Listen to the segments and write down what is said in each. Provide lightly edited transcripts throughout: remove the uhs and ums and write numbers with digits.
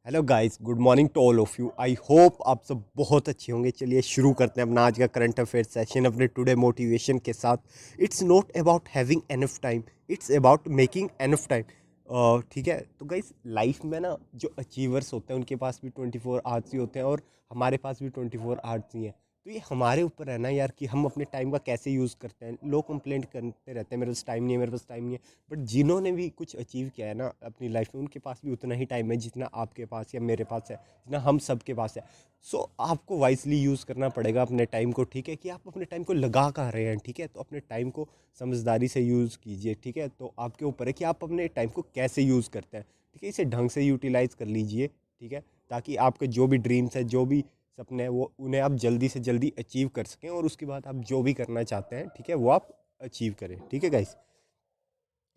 Hello guys, good morning to all of you. I hope आप सब बहुत अच्छे होंगे। चलिए शुरू करते हैं अपना आज का करंट अफेयर सेशन अपने टुडे मोटिवेशन के साथ। It's not about having enough time, it's about making enough time. ठीक है, तो गाइस लाइफ में ना जो अचीवर्स होते हैं उनके पास भी 24 आवर्स ही होते हैं और हमारे पास भी 24 आवर्स ही हैं। तो ये हमारे ऊपर है ना यार कि हम अपने टाइम का कैसे यूज़ करते हैं। लोग कंप्लेंट करते रहते हैं मेरे पास टाइम नहीं है, मेरे पास टाइम नहीं है। बट जिन्होंने भी कुछ अचीव किया है ना अपनी लाइफ में, उनके पास भी उतना ही टाइम है जितना आपके पास या मेरे पास है, जितना हम सबके पास है। सो आपको वाइजली यूज़ करना पड़ेगा अपने टाइम को। ठीक है, कि आप अपने टाइम को लगा कहाँ रहे हैं। ठीक है, तो अपने टाइम को समझदारी से यूज़ कीजिए। ठीक है, तो आपके ऊपर है कि आप अपने टाइम को कैसे यूज़ करते हैं। ठीक है, इसे ढंग से यूटिलाइज कर लीजिए। ठीक है, ताकि आपके जो भी ड्रीम्स है, जो भी सपने हैं, वो उन्हें आप जल्दी से जल्दी अचीव कर सकें और उसके बाद आप जो भी करना चाहते हैं, ठीक है, वो आप अचीव करें। ठीक है गाइस,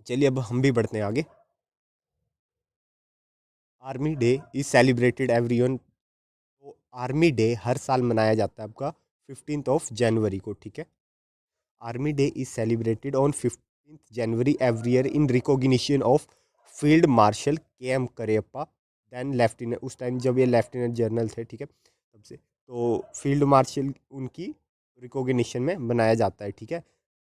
चलिए अब हम भी बढ़ते हैं आगे। Army day is celebrated every year. तो आर्मी डे हर साल मनाया जाता है आपका 15 जनवरी को। ठीक है, army day is celebrated on 15 January every year in recognition of field marshal के एम करियप्पा, देन लेफ्टिनेंट, उस टाइम जब ये लेफ्टिनेंट जनरल थे। ठीक है, तब से तो फील्ड मार्शल उनकी रिकॉग्निशन में बनाया जाता है। ठीक है,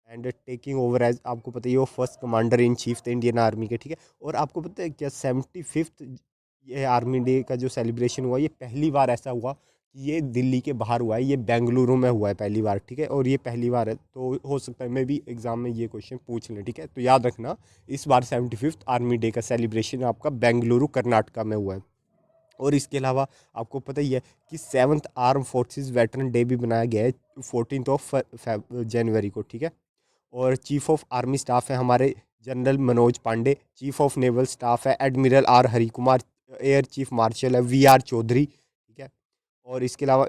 एंड टेकिंग ओवर एज, आपको पता ही, वो फर्स्ट कमांडर इन चीफ थे इंडियन आर्मी के। ठीक है, और आपको पता है क्या 75th ये आर्मी डे का जो सेलिब्रेशन हुआ, ये पहली बार ऐसा हुआ कि ये दिल्ली के बाहर हुआ है, ये बेंगलुरु में हुआ है पहली बार। ठीक है, और ये पहली बार है, तो हो सकता है मैं भी एग्जाम में ये क्वेश्चन पूछ लें। ठीक है, तो याद रखना इस बार 75th आर्मी डे का सेलिब्रेशन आपका बेंगलुरु कर्नाटका में हुआ है। और इसके अलावा आपको पता ही है कि 7th arm forces veteran day भी बनाया गया है 14 जनवरी को। ठीक है, और चीफ ऑफ आर्मी स्टाफ है हमारे general Manoj Pande, chief of naval staff है admiral R Hari Kumar, air chief marshal है वी आर चौधरी। ठीक है, और इसके अलावा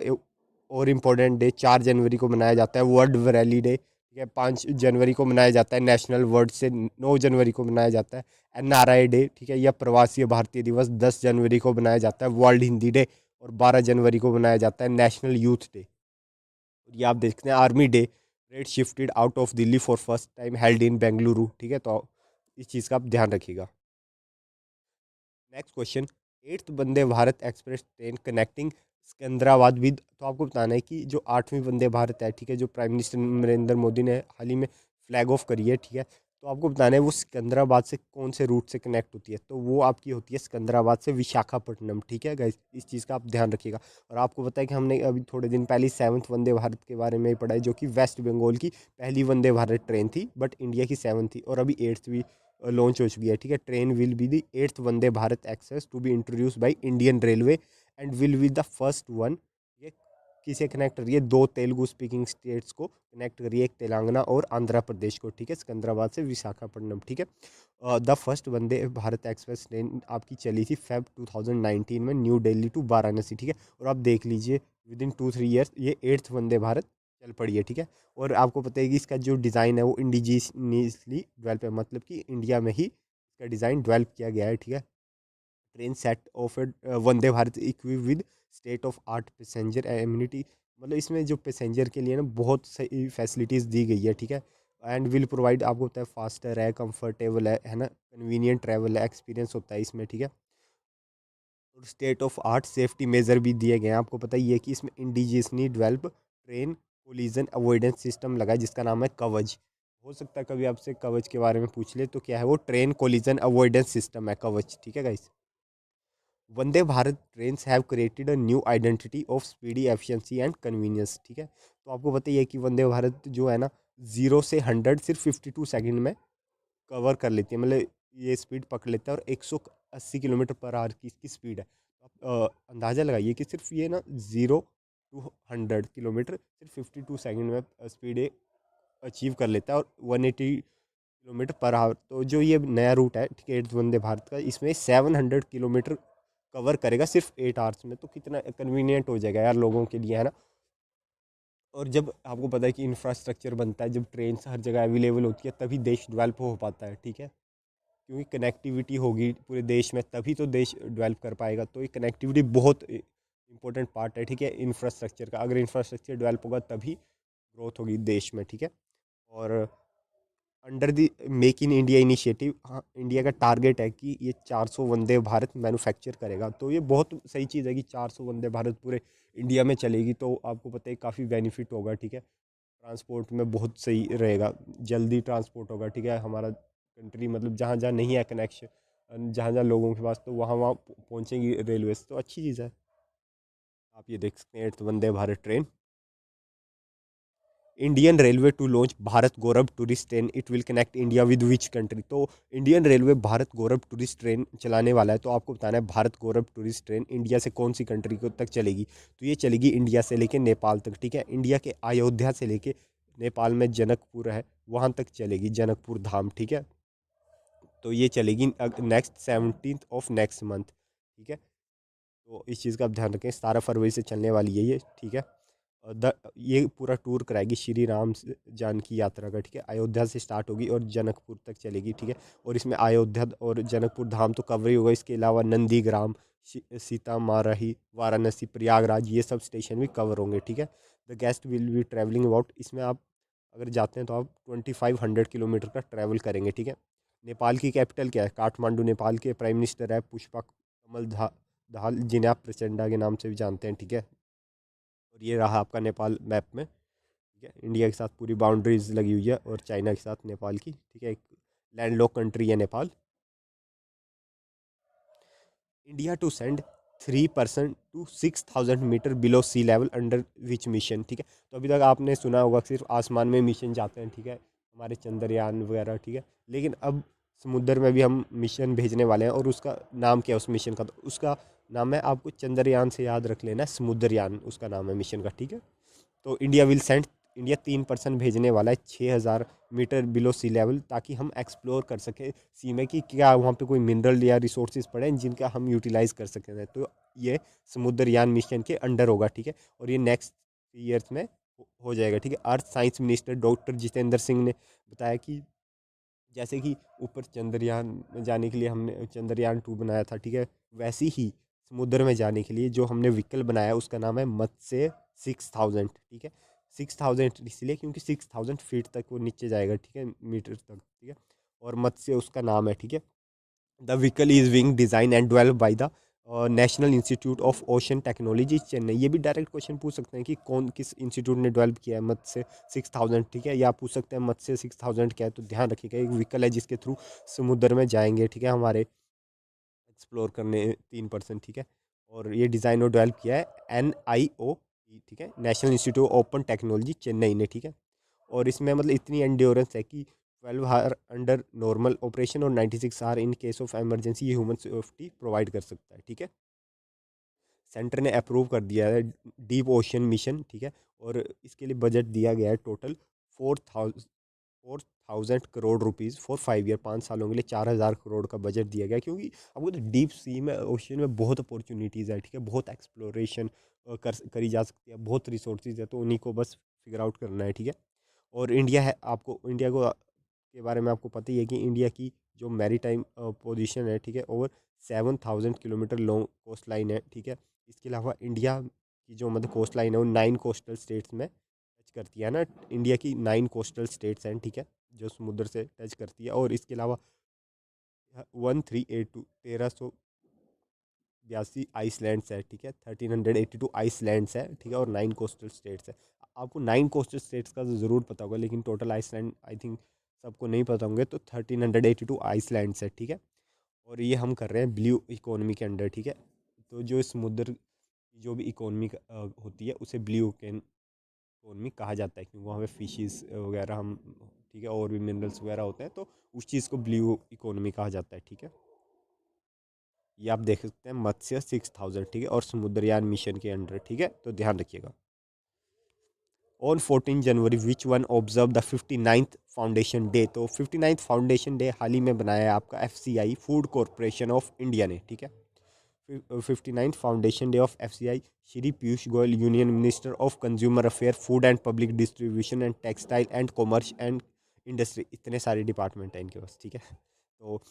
और इम्पोर्टेंट डे 4 जनवरी को मनाया जाता है वर्ल्ड वैली डे। ठीक है, 5 जनवरी को मनाया जाता है नेशनल वर्ड से, 9 जनवरी को मनाया जाता है NRI डे। ठीक है, या प्रवासी भारतीय दिवस 10 जनवरी को मनाया जाता है वर्ल्ड हिंदी डे, और 12 जनवरी को मनाया जाता है नेशनल यूथ डे। और ये आप देखते हैं army day rate shifted out of Delhi for first time held in Bengaluru. ठीक है, तो इस चीज़ का आप ध्यान रखिएगा। Next question, eighth Vande Bharat express train connecting Secunderabad with, तो आपको बताना है कि जो 8वीं वंदे भारत है, ठीक है, जो प्राइम मिनिस्टर नरेंद्र मोदी ने हाल ही में फ्लैग ऑफ करी है। ठीक है, तो आपको बताना है वो सिकंदराबाद से कौन से रूट से कनेक्ट होती है। तो वो आपकी होती है सिकंदराबाद से विशाखापट्टनम। ठीक है गाइस, इस चीज़ का आप ध्यान रखिएगा। और आपको पता है कि हमने अभी थोड़े दिन पहले 7th वंदे भारत के बारे में पढ़ा है, जो कि वेस्ट बंगाल की पहली वंदे भारत ट्रेन थी, बट इंडिया की 7th थी, और अभी 8th भी लॉन्च हो चुकी है। ठीक है, train will be the 8th Vande Bharat express to be introduce by Indian railway and will be the first one. ये किसे कनेक्ट कर रही है? दो तेलुगु स्पीकिंग स्टेट्स को कनेक्ट कर रही है, एक तेलंगाना और आंध्र प्रदेश को। ठीक है, सिकंदराबाद से विशाखापट्टनम। ठीक है, the first Vande Bharat express train आपकी चली थी फेब 2019 में न्यू दिल्ली टू वाराणसी। ठीक है, और आप देख लीजिए विद इन 2-3 ईयर्स ये 8th वंदे भारत चल पड़ी है। ठीक है, और आपको पता है कि इसका जो डिज़ाइन है वो इंडिजीनियसली डेवलप है, मतलब कि इंडिया में ही इसका डिज़ाइन डेवलप किया गया है। ठीक है, train set of Vande Bharat equip with state of art passenger immunity, मतलब इसमें जो पैसेंजर के लिए ना बहुत सही फैसिलिटीज़ दी गई है। ठीक है, एंड विल प्रोवाइड, आपको पता है, फास्टर है, कंफर्टेबल है ना, कन्वीनियंट ट्रैवल है, एक्सपीरियंस होता है इसमें। ठीक है, और state of art safety major भी दिए गए हैं। आपको पता ही है कि इसमें indigenously develop train collision avoidance system लगा है जिसका नाम है कवच। हो सकता है कभी आपसे कवच के बारे में पूछ ले, तो क्या है वो? ट्रेन कोलिजन अवॉइडेंस सिस्टम है कवच। ठीक है guys, Vande Bharat train have created a new identity of speedy efficiency and convenience. ठीक है, तो आपको पता ही है कि वंदे भारत जो है ना, 0 से 100 सिर्फ 52 सेकंड में कवर कर लेती है, मतलब ये स्पीड पकड़ लेता है, और 180 किलोमीटर पर आवर की इसकी स्पीड है। तो आप अंदाज़ा लगाइए कि सिर्फ ये ना 0 to 100 किलोमीटर सिर्फ 52 सेकंड में स्पीड अचीव कर लेता है, और 180 किलोमीटर पर आवर। तो जो ये नया रूट है, ठीक है, वंदे भारत का, इसमें 700 किलोमीटर कवर करेगा सिर्फ 8 आवर्स में। तो कितना कन्वीनियंट हो जाएगा यार लोगों के लिए, है ना। और जब आपको पता है कि इंफ्रास्ट्रक्चर बनता है, जब ट्रेन हर जगह अवेलेबल होती है, तभी देश डेवलप हो पाता है। ठीक है, क्योंकि कनेक्टिविटी होगी पूरे देश में तभी तो देश डेवलप कर पाएगा। तो ये कनेक्टिविटी बहुत इंपॉर्टेंट पार्ट है। ठीक है, इंफ्रास्ट्रक्चर का, अगर इंफ्रास्ट्रक्चर डेवलप होगा तभी ग्रोथ होगी देश में। ठीक है, और under the make in India initiative, हाँ, इंडिया का टारगेट है कि ये 400 वंदे भारत मैन्युफैक्चर करेगा। तो ये बहुत सही चीज़ है कि 400 वंदे भारत पूरे इंडिया में चलेगी, तो आपको पता है काफ़ी बेनिफिट होगा, ठीक है। ट्रांसपोर्ट में बहुत सही रहेगा, जल्दी ट्रांसपोर्ट होगा, ठीक है। हमारा कंट्री मतलब जहाँ जहाँ नहीं है कनेक्शन, जहाँ जहाँ लोगों के पास, तो वहाँ वहाँ पहुँचेंगी रेलवे से, तो अच्छी चीज़ है। आप ये देख सकते हैं 8th Vande Bharat train. Indian railway to launch Bharat Gaurav tourist train, it will connect India with which country. तो Indian railway Bharat Gaurav tourist train चलाने वाला है, तो आपको बताना है Bharat Gaurav tourist train India से कौन सी कंट्री को तक चलेगी। तो ये चलेगी इंडिया से लेके नेपाल तक, ठीक है। इंडिया के अयोध्या से लेके नेपाल में जनकपुर है, वहाँ तक चलेगी, जनकपुर धाम, ठीक है। तो ये चलेगी next 17th of next month, ठीक है। तो इस चीज़ का आप ध्यान रखें, 17 फरवरी से चलने वाली है ये, ठीक है। ये पूरा टूर कराएगी श्री राम जानकी यात्रा का, ठीक है। अयोध्या से स्टार्ट होगी और जनकपुर तक चलेगी, ठीक है। और इसमें अयोध्या और जनकपुर धाम तो कवर ही होगा, इसके अलावा नंदीग्राम, सीता मारही, वाराणसी, प्रयागराज, ये सब स्टेशन भी कवर होंगे, ठीक है। The guest will be travelling about, इसमें आप अगर जाते हैं तो आप 2500 किलोमीटर का ट्रैवल करेंगे, ठीक है। नेपाल की कैपिटल क्या है? काठमांडू। नेपाल के प्राइम मिनिस्टर है पुष्पा कमल दाहाल, जिन्हें आप प्रचंडा के नाम से भी जानते हैं, ठीक है। और ये रहा आपका नेपाल मैप में, ठीक है। इंडिया के साथ पूरी बाउंड्रीज लगी हुई है और चाइना के साथ नेपाल की, ठीक है। एक लैंडलॉक कंट्री है Nepal. India to send 3% to 6000 metre below sea level under which mission, ठीक है। तो अभी तक आपने सुना होगा सिर्फ आसमान में मिशन जाते हैं, ठीक है, हमारे चंद्रयान वगैरह, ठीक है। लेकिन अब समुद्र में भी हम मिशन भेजने वाले हैं, और उसका नाम क्या है उस मिशन का? तो उसका नाम है, आपको चंद्रयान से याद रख लेना है, समुद्रयान उसका नाम है मिशन का, ठीक है। तो इंडिया 3% भेजने वाला है 6000 मीटर बिलो सी लेवल, ताकि हम एक्सप्लोर कर सकें सी में कि क्या वहाँ पे कोई मिनरल या रिसोर्सेज पड़े हैं जिनका हम यूटिलाइज कर सकें। तो ये समुद्रयान मिशन के अंडर होगा, ठीक है। और ये नेक्स्ट ईयर्स में हो जाएगा, ठीक है। Earth science minister doctor Jitendra Singh ने बताया कि जैसे कि ऊपर चंद्रयान में जाने के लिए हमने चंद्रयान 2 बनाया था, ठीक है, वैसे ही समुद्र में जाने के लिए जो हमने व्हीकल बनाया है उसका नाम है मत्स्य 6000, ठीक है। 6000 इसलिए क्योंकि 6000 फीट तक वो नीचे जाएगा, ठीक है, मीटर तक, ठीक है। और मत्स्य उसका नाम है, ठीक है। The vehicle is wing design and develop by the national Institute of ocean technology Chennai. ये भी डायरेक्ट क्वेश्चन पूछ सकते हैं कि कौन किस इंस्टीट्यूट ने डेवलप किया है मत्स्य 6000, ठीक है। या पूछ सकते हैं मत्स्य 6000 क्या है। तो ध्यान रखिएगा, एक व्हीकल है जिसके थ्रू समुद्र में जाएंगे, ठीक है, हमारे एक्सप्लोर करने 3%, ठीक है। और ये डिज़ाइन और डेवलप किया है NIO, ठीक है, national Institute of open technology Chennai ने, ठीक है। और इसमें मतलब इतनी एंड्योरेंस है कि 12 आवर अंडर नॉर्मल ऑपरेशन और 96 hour in case of emergency, ये ह्यूमन सेफ्टी प्रोवाइड कर सकता है, ठीक है। सेंटर ने अप्रूव कर दिया है डीप ओशन मिशन, ठीक है। और इसके लिए बजट दिया गया है total 4000 crore rupees for 5 year, 5 सालों के लिए 4000 करोड़ का बजट दिया गया है। क्योंकि आपको तो डीप सी में, ओशन में बहुत अपॉर्चुनिटीज़ है, ठीक है, बहुत एक्सप्लोरेशन करी जा सकती है, बहुत रिसोर्सेज है, तो उन्हीं को बस फिगर आउट करना है, ठीक है। और इंडिया है, आपको इंडिया को के बारे में आपको पता ही है कि इंडिया की जो मैरी टाइम पोजिशन है, ठीक है, over 7000 kilometre long coast line है, ठीक है। इसके अलावा इंडिया की जो मतलब कोस्ट लाइन है वो 9 कोस्टल स्टेट्स में टच करती है ना। इंडिया की 9 कोस्टल स्टेट्स हैं, ठीक है, जो समुद्र से टच करती है। और इसके अलावा 1382 1382 आइसलैंड्स है, ठीक है, 1382 आइसलैंड्स है, ठीक है। और 9 कोस्टल स्टेट्स है। आपको 9 कोस्टल स्टेट्स का तो ज़रूर पता होगा, लेकिन टोटल आइसलैंड आई थिंक सबको नहीं पता होंगे। तो 1382 आइसलैंड्स है, ठीक है। और ये हम कर रहे हैं ब्लू इकोनॉमी के अंडर, ठीक है। तो जो समुद्र की जो भी इकोनॉमी होती है उसे ब्लू इकोनॉमी कहा जाता है, क्योंकि वहाँ पे फिशेस वगैरह हम, ठीक है, और भी मिनरल्स वगैरह होते हैं, तो उस चीज़ को ब्लू इकोनॉमी कहा जाता है, ठीक है। ये आप देख सकते हैं मत्स्य 6000, ठीक है, और समुद्रयान मिशन के अंडर, ठीक है, तो ध्यान रखिएगा। On 14 January which one observe the 59th foundation day. तो 59th फाउंडेशन डे हाल ही में बनाया है आपका FCI food corporation of India ने, ठीक है। 59th foundation day of FCI, Shri Piyush Goyal, union minister of consumer affair, food and public distribution and textile and commerce and industry, इतने सारे डिपार्टमेंट हैं इनके पास, ठीक है। तो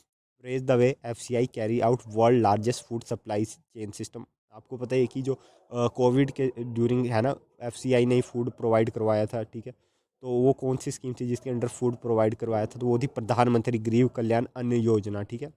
praise the way FCI carry out world largest food supply chain system. आपको पता है कि जो कोविड के ड्यूरिंग है ना, FCI ने ही फूड प्रोवाइड करवाया था, ठीक है। तो वो कौन सी स्कीम थी जिसके अंडर फूड प्रोवाइड करवाया था, तो वो थी प्रधानमंत्री गरीब कल्याण अन्न योजना, ठीक है।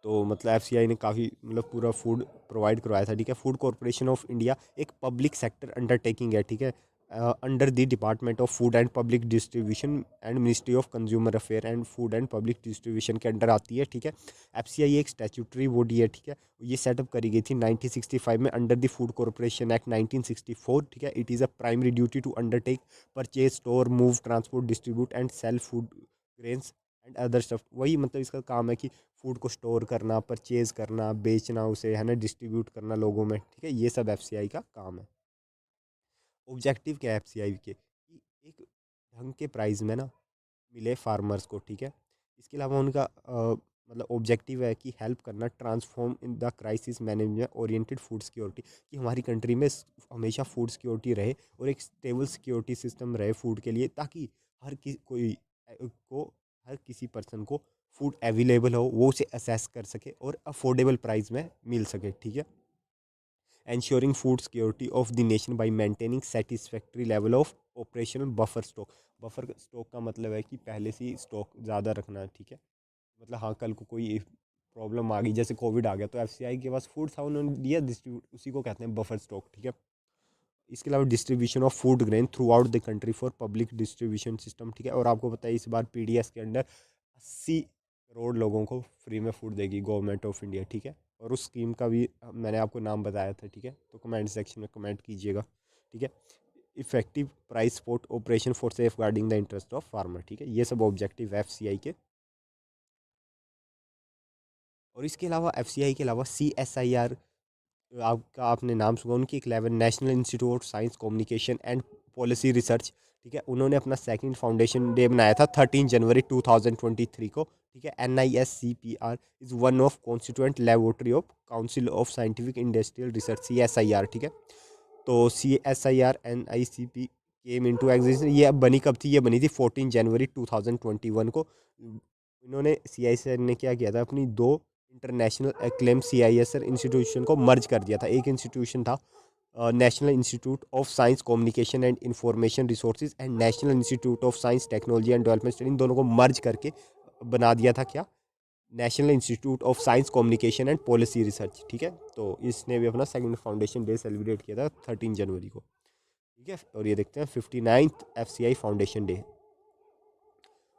तो मतलब एफसीआई ने काफ़ी मतलब पूरा फूड प्रोवाइड करवाया था, ठीक है। फूड कॉरपोरेशन ऑफ इंडिया एक पब्लिक सेक्टर अंडरटेकिंग है, ठीक है, under the department of food and public distribution and ministry of consumer affair and food and public distribution के अंडर आती है, ठीक है। एफसीआई एक स्टैट्यूटरी बॉडी है, ठीक है। ये सेटअप करी गई थी 1965 में under the food corporation act 1964, ठीक है। It is a primary duty to undertake purchase, store, move, transport, distribute and sell food grains and other stuff. वही मतलब इसका काम है कि फूड को स्टोर करना, परचेज करना, बेचना उसे, है ना, डिस्ट्रीब्यूट करना लोगों में, ठीक है। ये सब एफसीआई का काम है। ऑब्जेक्टिव क्या है एफसीआई के, कि एक ढंग के प्राइस में ना मिले फार्मर्स को, ठीक है। इसके अलावा उनका मतलब ऑब्जेक्टिव है कि हेल्प करना transform in the crisis management oriented food security, कि हमारी कंट्री में हमेशा फूड सिक्योरिटी रहे और एक स्टेबल सिक्योरिटी सिस्टम रहे फूड के लिए, ताकि हर किसी कोई को हर किसी पर्सन को फूड अवेलेबल हो, वो उसे असेस कर सके और अफोर्डेबल प्राइस में मिल सके, ठीक है। ensuring food security of the nation by maintaining satisfactory level of operational buffer stock। Buffer stock का मतलब है कि पहले से ही स्टॉक ज़्यादा रखना, ठीक है। मतलब हाँ, कल को कोई प्रॉब्लम आ गई, जैसे कोविड आ गया, तो एफसीआई के पास फूड था, उन्होंने दिया डिस्ट्रीब्यूट, उसी को कहते हैं बफर स्टॉक, ठीक है। इसके अलावा distribution of food grain through out the country for public distribution system, ठीक है। और आपको पता है इस बार पीडीएस के अंडर 80 करोड़ लोगों को फ्री में फूड देगी गवर्नमेंट ऑफ इंडिया, ठीक है। और उस स्कीम का भी मैंने आपको नाम बताया था, ठीक है। तो कमेंट सेक्शन में कमेंट कीजिएगा, ठीक है। Effective price support operation for safeguarding the interest of farmer, ठीक है। ये सब ऑब्जेक्टिव एफसीआई के। और इसके अलावा एफसीआई के अलावा सीएसआईआर, आपका आपने नाम सुना, उनकी एक level national Institute of Science Communication and Policy Research, ठीक है। उन्होंने अपना सेकंड फाउंडेशन डे बनाया था 13 जनवरी 2023 को, ठीक है। NISCPR is one of constituent laboratory of council of scientific industrial research, CSIR, ठीक है। तो CSIR NICP came into existence, ये अब बनी कब थी, ये बनी थी 14 जनवरी 2021 को। इन्होंने CISR ने क्या किया था, अपनी दो इंटरनेशनल एक्लेम CISR इंस्टीट्यूशन को मर्ज कर दिया था। एक इंस्टीट्यूशन था National Institute of Science Communication and Information Resources and National Institute of Science Technology and Development Study, इन दोनों को मर्ज करके बना दिया था क्या, National Institute of Science Communication and Policy Research, ठीक है। तो इसने भी अपना सेकंड फाउंडेशन डे सेलिब्रेट किया था 13 जनवरी को, ठीक है। और ये देखते हैं 59th FCI foundation day.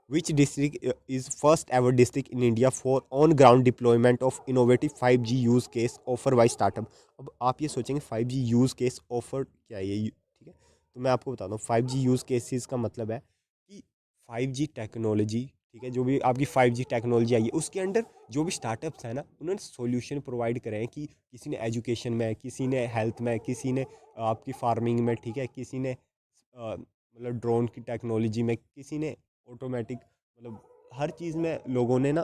Which district is first ever district in India for on ground deployment of innovative 5G use case offer by startup। अब आप ये सोचेंगे 5G यूज़ केस ऑफर क्या है ये, ठीक है। तो मैं आपको बताता हूँ 5G यूज़ केसेस का मतलब है कि 5G टेक्नोलॉजी, ठीक है, जो भी आपकी 5G टेक्नोलॉजी आई है उसके अंडर जो भी स्टार्टअप्स हैं ना, उन्होंने सॉल्यूशन प्रोवाइड करे हैं, कि किसी ने एजुकेशन में, किसी ने हेल्थ में, किसी ने आपकी फार्मिंग में, ठीक है, किसी ने मतलब ड्रोन की टेक्नोलॉजी में, किसी ने ऑटोमेटिक, मतलब हर चीज़ में लोगों ने ना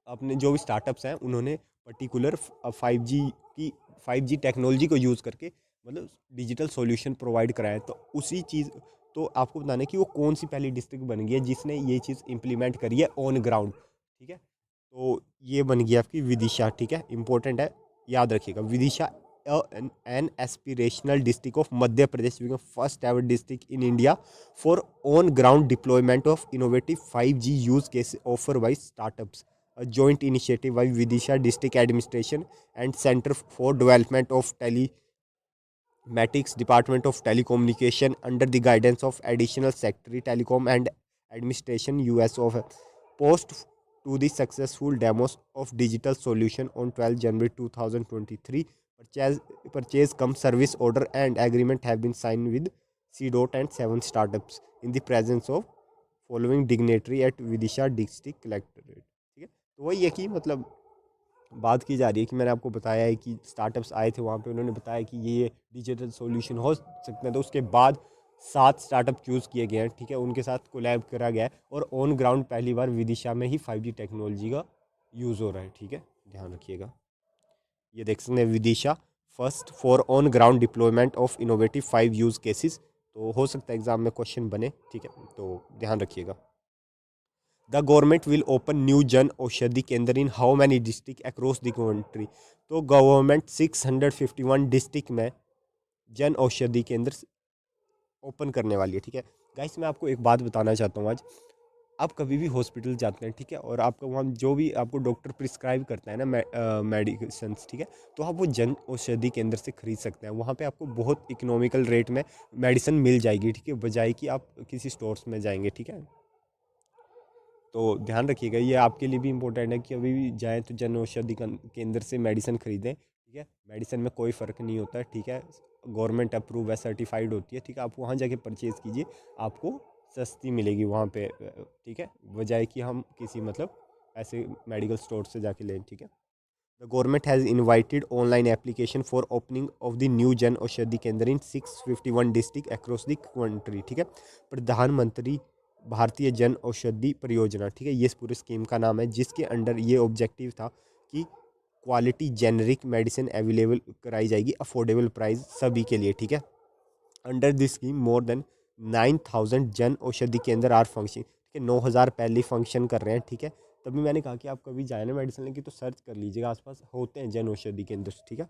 अपने जो भी स्टार्टअप्स हैं उन्होंने पर्टिकुलर 5G की 5G टेक्नोलॉजी को यूज़ करके मतलब डिजिटल सॉल्यूशन प्रोवाइड कराया है। तो उसी चीज़, तो आपको बताना है कि वो कौन सी पहली डिस्ट्रिक्ट बन गई है जिसने ये चीज़ इम्प्लीमेंट करी है ऑन ग्राउंड, ठीक है। तो ये बन गई आपकी विदिशा, ठीक है, इंपॉर्टेंट है, याद रखिएगा। Vidisha N aspirational district of Madhya Pradesh, first ever district in India for on ground deployment of innovative 5G use case offer by startups, a joint initiative by Vidisha District Administration and Center for Development of Telematics Department of Telecommunication under the guidance of Additional Secretary Telecom and Administration US of post to the successful demos of digital solution on 12 January 2023. Purchase cum service order and agreement have been signed with C. and 7 startups in the presence of following dignitary at Vidisha District Collectorate, ठीक है। तो वही है कि मतलब बात की जा रही है कि मैंने आपको बताया है कि स्टार्टअप्स आए थे वहाँ पे, उन्होंने बताया कि ये डिजिटल सॉल्यूशन हो सकते हैं, तो उसके बाद 7 स्टार्टअप चूज़ किए गए हैं, ठीक है, उनके साथ कोलैब करा गया है और ऑन ग्राउंड पहली बार विदिशा में ही 5G टेक्नोलॉजी का यूज़ हो रहा है, ठीक है, ध्यान रखिएगा। ये देख सकते हैं Vidisha first for on ground deployment of innovative 5 use cases, तो हो सकता है एग्जाम में क्वेश्चन बने, ठीक है, तो ध्यान रखिएगा। The government will open new Jan Aushadhi केंद्र in how many district across the country. तो गवर्नमेंट 651 डिस्ट्रिक्ट में जन औषधि केंद्र ओपन करने वाली है, ठीक है। गाइस मैं आपको एक बात बताना चाहता हूँ आज, आप कभी भी हॉस्पिटल जाते हैं, ठीक है, और आपका वहाँ जो भी आपको डॉक्टर प्रिस्क्राइब करता है ना मेडिसिन्स, ठीक है, तो आप वो जन औषधि केंद्र से खरीद सकते हैं। वहाँ पे आपको बहुत इकोनॉमिकल रेट में मेडिसिन मिल जाएगी, ठीक है, बजाय कि आप किसी स्टोर्स में जाएंगे, ठीक है। तो ध्यान रखिएगा, ये आपके लिए भी इम्पोर्टेंट है कि अभी भी जाएँ तो जन औषधि केंद्र से मेडिसिन खरीदें, ठीक है। मेडिसिन में कोई फ़र्क नहीं होता है, ठीक है, गवर्नमेंट अप्रूव है, सर्टिफाइड होती है, ठीक है। आप वहाँ जाके परचेज़ कीजिए, आपको सस्ती मिलेगी वहाँ पे, ठीक है, बजाय कि हम किसी मतलब ऐसे मेडिकल स्टोर से जाके लें, ठीक है। The government has invited online application for opening of the new Jan Aushadhi केंद्र इन 651 डिस्ट्रिक्ट अक्रॉस द कंट्री, ठीक है। प्रधानमंत्री भारतीय जन औषधि परियोजना, ठीक है, ये इस पूरे स्कीम का नाम है, जिसके अंडर ये ऑब्जेक्टिव था कि क्वालिटी जेनरिक मेडिसिन अवेलेबल कराई जाएगी अफोर्डेबल प्राइस सभी के लिए, ठीक है। Under this scheme more than 9,000 Jan Aushadhi केंद्र आर फंक्शन, ठीक है, 9,000 पहले फंक्शन कर रहे हैं, ठीक है। तभी मैंने कहा कि आप कभी जाए ना मेडिसिन लेके तो सर्च कर लीजिएगा, आसपास होते हैं जन औषधि केंद्र, ठीक है।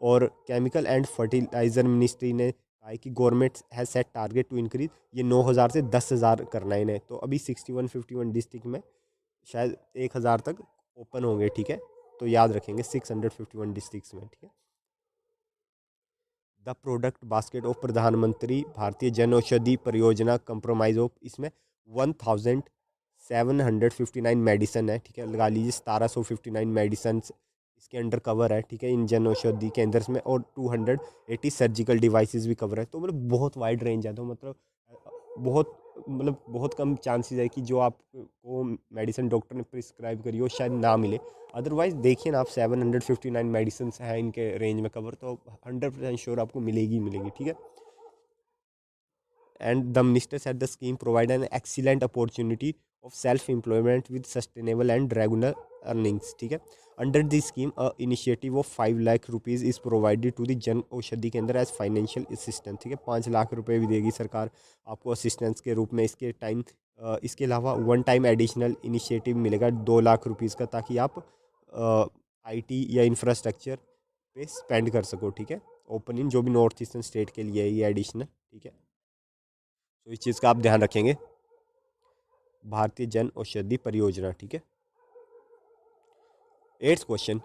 और केमिकल एंड फर्टिलाइजर मिनिस्ट्री ने कहा है कि government has set target to increase, ये 9,000 से 10,000 करना है इन्हें, तो अभी 6151 डिस्ट्रिक्ट में शायद 1,000 तक ओपन होंगे, ठीक है। तो याद रखेंगे 651 डिस्ट्रिक्ट में, ठीक है। द प्रोडक्ट बास्केट ऑफ प्रधानमंत्री भारतीय जन औषधि परियोजना कंप्रोमाइज ऑफ, इसमें 1,759 मेडिसन है, ठीक है, लगा लीजिए 1,759 मेडिसन इसके अंडर कवर है, ठीक है, इन जन औषधि केंद्र में, और 280 सर्जिकल डिवाइसेस भी कवर है। तो मतलब बहुत वाइड रेंज है, तो मतलब बहुत मतलब बहुत कम चांसेस है कि जो आपको मेडिसिन डॉक्टर ने प्रिस्क्राइब करी हो शायद ना मिले। अदरवाइज देखिए ना आप, 759 मेडिसिन हैं इनके रेंज में कवर, तो 100% श्योर आपको मिलेगी मिलेगी, ठीक है। And the minister said the scheme provide an excellent opportunity of self-employment with sustainable and regular earnings, ठीक है। Under this scheme, a initiative of 5 lakh rupees is provided to the Jan Aushadhi केंद्र as financial assistance, ठीक है। 5 लाख रुपए भी देगी सरकार आपको असिस्टेंस के रूप में। इसके अलावा वन टाइम एडिशनल इनिशिएटिव मिलेगा 2 लाख रुपीज़ का, ताकि आप आईटी या इंफ्रास्ट्रक्चर पे स्पेंड कर सको, ठीक है। ओपन इन जो भी नॉर्थ ईस्टर्न स्टेट के लिए है ये एडिशनल, ठीक है। तो इस चीज़ का आप ध्यान रखेंगे, भारतीय जन औषधि परियोजना, ठीक है। 8th question,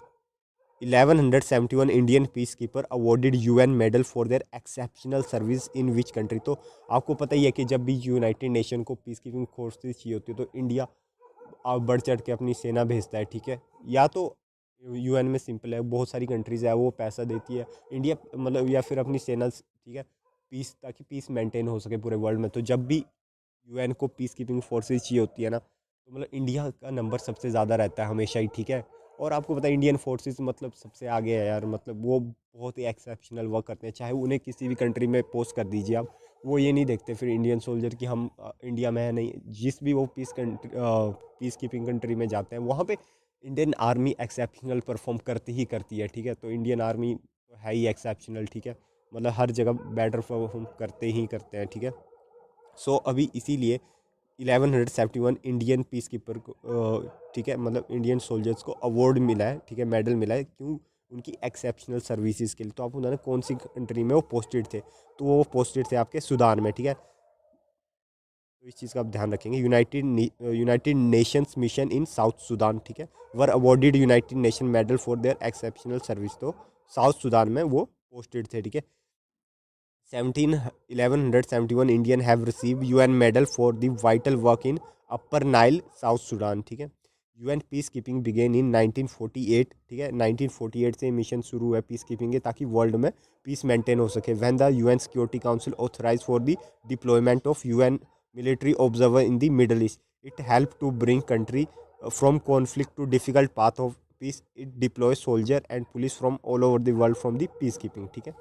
1171 Indian peace keeper awarded UN medal for their exceptional service in which country. तो आपको पता ही है कि जब भी यूनाइटेड नेशन को पीस कीपिंग फोर्सेस चाहिए होती है तो इंडिया बढ़ चढ़ के अपनी सेना भेजता है, ठीक है। या तो यूएन में सिंपल है, बहुत सारी कंट्रीज है वो पैसा देती है, इंडिया मतलब, या फिर अपनी सेना, ठीक है, पीस, ताकि पीस मेंटेन हो सके पूरे वर्ल्ड में। तो जब भी यूएन को पीस कीपिंग फोर्सेज चाहिए होती है ना, तो मतलब इंडिया का नंबर सबसे ज़्यादा रहता है हमेशा ही, ठीक है। और आपको पता है इंडियन फोर्सेस मतलब सबसे आगे है यार, मतलब वो बहुत ही एक्सेप्शनल वर्क करते हैं, चाहे उन्हें किसी भी कंट्री में पोस्ट कर दीजिए आप, वो ये नहीं देखते फिर इंडियन सोल्जर कि हम इंडिया में है नहीं। जिस भी वो पीस कीपिंग कंट्री में जाते हैं वहाँ पे इंडियन आर्मी एक्सेप्शनल परफॉर्म करती ही करती है, ठीक है। तो इंडियन आर्मी तो है ही एक्सेप्शनल, ठीक है, मतलब हर जगह बेटर परफॉर्म करते ही करते हैं, ठीक है। सो अभी इसीलिए 1171 इंडियन पीस कीपर को, ठीक है, मतलब इंडियन सोल्जर्स को अवार्ड मिला है, ठीक है, मेडल मिला है, क्यों? उनकी एक्सेप्शनल सर्विसेज के लिए। तो आप उन्होंने कौन सी कंट्री में वो पोस्टेड थे, तो वो पोस्टेड थे आपके सूडान में, ठीक है। तो इस चीज़ का आप ध्यान रखेंगे। United Nations mission in south Sudan, ठीक है, वर awarded United nation medal for their exceptional service. तो साउथ सूडान में वो पोस्टेड थे, ठीक है। 1171 Indian have receive UN medal for the vital work in upper Nile south Sudan, ठीक है। UN peace keeping began in 1948, ठीक है, 1948 से मिशन शुरू हुआ है पीस कीपिंग के, ताकि वर्ल्ड में पीस मेंटेन हो सके। When the UN security council authorise for the deployment of UN military observer in the Middle East, it help to bring country from conflict to difficult path of peace. It deploy soldier and police from all over the world from the peacekeeping, ठीक है।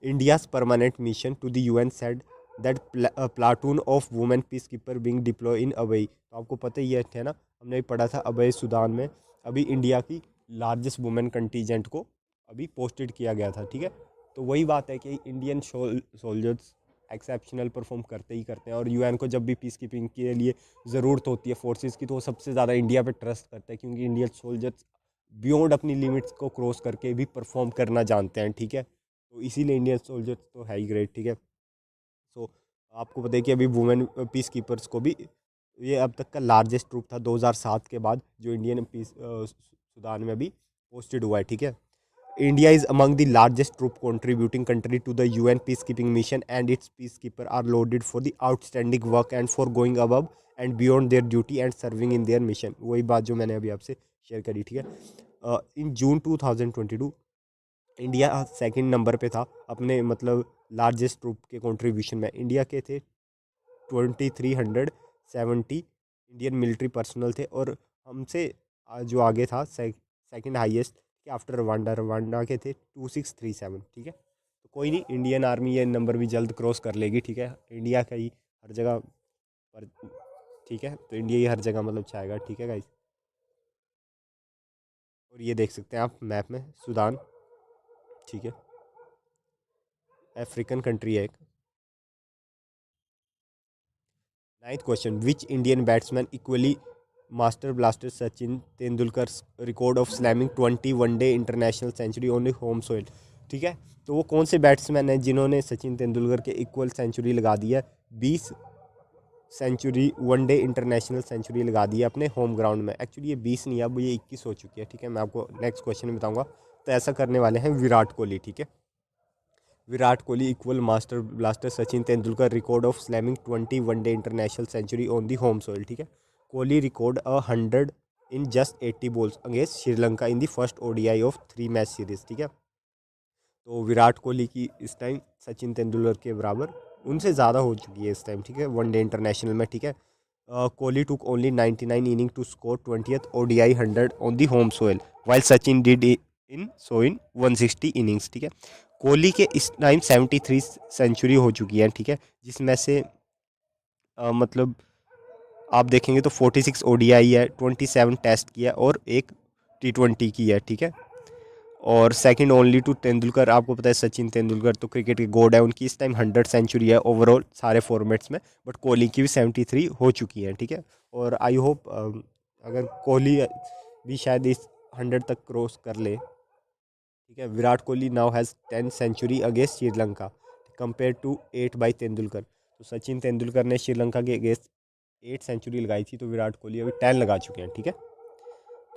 India's permanent mission to the UN said that a platoon of women peacekeeper being deployed in अबई। तो आपको पता ही है ना, हमने भी पढ़ा था अबई सूडान में अभी इंडिया की लार्जेस्ट वुमेन कंटीजेंट को अभी पोस्टेड किया गया था, ठीक है। तो वही बात है कि इंडियन सोल्जर्स एक्सेप्शनल परफॉर्म करते ही करते हैं, और यूएन को जब भी पीस कीपिंग के लिए ज़रूरत होती है फोर्सेस की, तो वो सबसे ज़्यादा इंडिया पे ट्रस्ट करते हैं, क्योंकि इंडियन सोल्जर्स बियॉन्ड अपनी लिमिट्स को क्रॉस करके भी परफॉर्म करना जानते हैं, ठीक है। तो इसीलिए इंडियन सोल्जर्स तो है ही ग्रेट, ठीक है। सो आपको पता है कि अभी वुमेन पीस कीपर्स को भी ये अब तक का लार्जेस्ट ट्रूप था 2007 के बाद, जो इंडियन पीस सूडान में अभी पोस्टेड हुआ है, ठीक है। India is among the largest troop contributing country to the UN peacekeeping mission, and its peacekeepers are lauded for the outstanding work and for going above and beyond their duty and serving in their mission. वही बात जो मैंने अभी आपसे share करी, ठीक है। इन जून 2022 India second number पे था अपने मतलब लार्जेस्ट ट्रूप के कंट्रीब्यूशन में। इंडिया के थे 2370 इंडियन मिलिट्री पर्सनल थे, और हमसे जो आगे था सेकंड हाईएस्ट के आफ्टर रवांडा, रवांडा के थे 2637, ठीक है। तो कोई नहीं, इंडियन आर्मी ये नंबर भी जल्द क्रॉस कर लेगी, ठीक है। इंडिया का ही हर जगह पर, ठीक है, तो इंडिया ही हर जगह मतलब चाहेगा, ठीक है गाइस। और ये देख सकते हैं आप मैप में सूडान, ठीक है, अफ्रीकन कंट्री है एक। Ninth question, which Indian batsman equally master blaster Sachin Tendulkar record of slamming 20 one day international century only home soil, ठीक है। तो वो कौन से बैट्समैन हैं जिन्होंने सचिन तेंदुलकर के इक्वल सेंचुरी लगा दी है, 20 सेंचुरी वनडे इंटरनेशनल सेंचुरी लगा दी है अपने होम ग्राउंड में। एक्चुअली ये 20 नहीं, अब ये 21 हो चुकी है, ठीक है। मैं आपको नेक्स्ट क्वेश्चन में बताऊंगा। तो ऐसा करने वाले हैं विराट कोहली, ठीक है। Virat Kohli equal master blaster Sachin Tendulkar record of slamming 20 one day international century on the home soil, ठीक है। Kohli record 100 in just 80 balls against Sri Lanka in the first ODI of 3 match series, ठीक है। तो विराट कोहली की इस टाइम सचिन तेंदुलकर के बराबर, उनसे ज़्यादा हो चुकी है इस टाइम, ठीक है, वनडे इंटरनेशनल में, ठीक है। Kohli took only 99 inning to score 20th ODI 100 on the home soil, while Sachin did in 160 innings, ठीक है। कोहली के इस टाइम 73 सेंचुरी हो चुकी है, ठीक है, जिसमें से मतलब आप देखेंगे तो 46 ओडीआई है, 27 टेस्ट की है और एक T20 की है, ठीक है। और सेकंड ओनली टू तेंदुलकर, आपको पता है सचिन तेंदुलकर तो क्रिकेट के गॉड है, उनकी इस टाइम 100 सेंचुरी है ओवरऑल सारे फॉर्मेट्स में, बट कोहली की भी 73 हो चुकी है, ठीक है। और आई होप अगर कोहली भी शायद इस 100 तक क्रॉस कर ले, ठीक है। Virat Kohli now has 10 century against Sri Lanka compare to 8 by Tendulkar. तो सचिन तेंदुलकर ने श्रीलंका के अगेंस्ट 8 सेंचुरी लगाई थी, तो विराट कोहली अभी 10 लगा चुके हैं, ठीक है।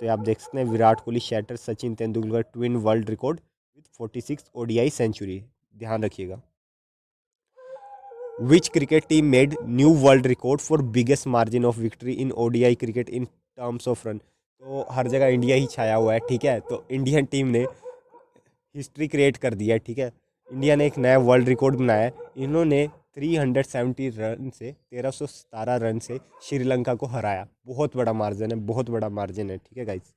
तो आप देख सकते हैं Virat Kohli shatter Sachin Tendulkar twin world record with 46 ODI century, ध्यान रखिएगा। Which cricket team made new world record for biggest margin of victory in ODI cricket in terms of run. तो हर जगह इंडिया ही छाया हुआ है, ठीक है। तो इंडियन टीम ने हिस्ट्री क्रिएट कर दिया है, ठीक है। इंडिया ने एक नया वर्ल्ड रिकॉर्ड बनाया है। इन्होंने 370 रन से 1317 रन से श्रीलंका को हराया। बहुत बड़ा मार्जिन है, बहुत बड़ा मार्जिन है, ठीक है गाइस।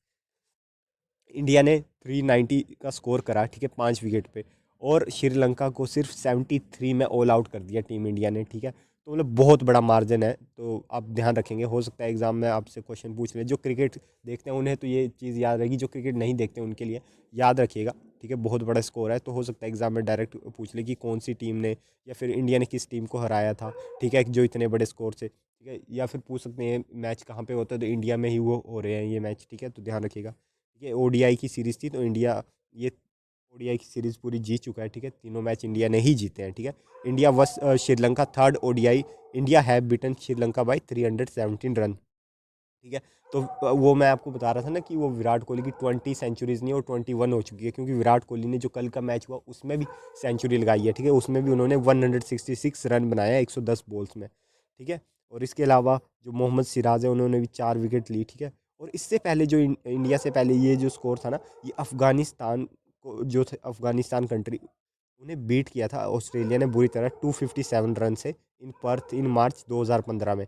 इंडिया ने 390 का स्कोर करा, ठीक है, 5 विकेट पे, और श्रीलंका को सिर्फ 73 में ऑल आउट कर दिया टीम इंडिया ने, ठीक है। तो मतलब बहुत बड़ा मार्जिन है, तो आप ध्यान रखेंगे। हो सकता है एग्जाम में आपसे क्वेश्चन पूछ ले, जो क्रिकेट देखते हैं उन्हें तो ये चीज़ याद रहेगी, जो क्रिकेट नहीं देखते उनके लिए याद रखिएगा, ठीक है। बहुत बड़ा स्कोर है, तो हो सकता है एग्जाम में डायरेक्ट पूछ ले कि कौन सी टीम ने या फिर इंडिया ने किस टीम को हराया था, ठीक है, जो इतने बड़े स्कोर से, ठीक है। या फिर पूछ सकते हैं मैच कहाँ पे होता है, तो इंडिया में ही वो हो रहे हैं ये मैच, ठीक है, तो ध्यान रखिएगा। ये ओडीआई की सीरीज़ थी, तो इंडिया ये ओडीआई की सीरीज़ पूरी जीत चुका है, ठीक है। तीनों मैच इंडिया ने ही जीते हैं, ठीक है। इंडिया वस Sri Lanka third ODI, India have beaten Sri Lanka by 317 run, ठीक है। तो वो मैं आपको बता रहा था ना कि वो विराट कोहली की 20 सेंचुरीज नहीं और 21 हो चुकी है, क्योंकि विराट कोहली ने जो कल का मैच हुआ उसमें भी सेंचुरी लगाई है, ठीक है। उसमें भी उन्होंने 166 रन बनाया 110 बॉल्स में, ठीक है। और इसके अलावा जो मोहम्मद सिराज है उन्होंने भी 4 विकेट ली, ठीक है। और इससे पहले जो इंडिया से पहले ये जो स्कोर था ना, ये अफगानिस्तान को जो थे, अफगानिस्तान कंट्री, उन्हें बीट किया था ऑस्ट्रेलिया ने बुरी तरह 257 रन से इन पर्थ इन मार्च 2015 में।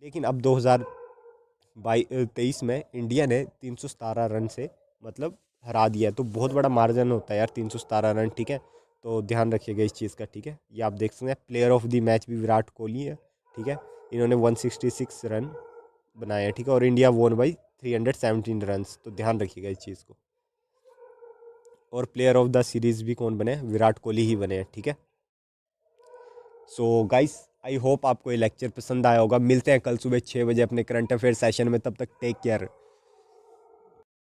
लेकिन अब 2023 में इंडिया ने 317 रन से मतलब हरा दिया है, तो बहुत बड़ा मार्जिन होता है यार 317 रन, ठीक है। तो ध्यान रखिएगा इस चीज़ का, ठीक है। ये आप देख सकते हैं प्लेयर ऑफ द मैच भी विराट कोहली है, ठीक है। इन्होंने 166 रन बनाए हैं, ठीक है, और इंडिया वोन बाई 317 रन, तो ध्यान रखिएगा इस चीज़ को। और प्लेयर ऑफ द सीरीज भी कौन बने, विराट कोहली ही बने हैं, ठीक है। सो गाइस, आई होप आपको ये लेक्चर पसंद आया होगा। मिलते हैं कल सुबह 6 बजे अपने करंट अफेयर सेशन में, तब तक टेक केयर।